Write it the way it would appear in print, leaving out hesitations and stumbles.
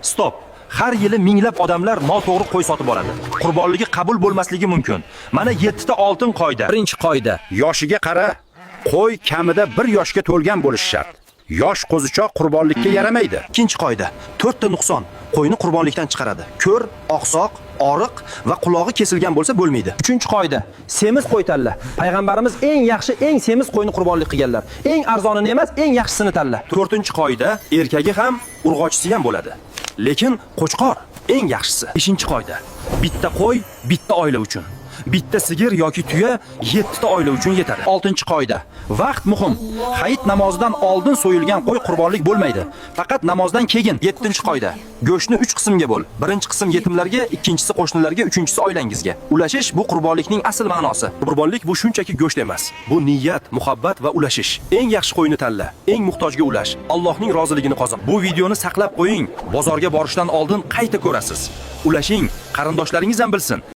Stop. Har yili minglab odamlar noto'g'ri qo'y sotib oladi. Qurbonligi qabul bo'lmasligi mumkin. Mana 7 ta oltin qoida. Birinchi qoida. Yoshiga qara, qo'y kamida 1 yoshga to'lgan bo'lishi shart. Yosh qo'zichoq qurbonlikka yaramaydi. Ikkinchi qoida. 4 ta nuqson qo'yni qurbonlikdan chiqaradi. Ko'r, oqsoq, oriq va qulog'i kesilgan bo'lsa bo'lmaydi. Uchinchi qoida. Semiz qo'y tanla. Payg'ambarimiz eng yaxshi, eng semiz qo'yni qurbonlik qilganlar. Eng arzonini emas, eng yaxshisini tanla. 4-qoida, erkagi ham, urg'ochisi ham bo'ladi. Lekin qo'chqor eng yaxshisi. 5-qoida. Bitta qo'y, bitta oila uchun. Bitta sigir yoki tuya 7 ta oila uchun yetadi. 6-qoida. Vaqt muhim. Hayit namozidan oldin so'yilgan qo'y qurbonlik bo'lmaydi. Faqat namozdan keyin. 7-qoida. Go'shtni 3 qismga bo'l. Birinchi qism yetimlarga, ikkinchisi qo'shnilarga, uchinchisi oilangizga. Ulashish bu qurbonlikning asl ma'nosi. Qurbonlik bu shunchaki go'sht emas. Bu niyat, muhabbat va ulashish. Eng yaxshi qo'yni tanla, eng muhtojga ulash. Allohning roziligini qozon. Bu videoni saqlab qo'ying. Bozorga borishdan oldin qayta ko'rasiz. Ulashing, qarindoshlaringiz ham bilsin.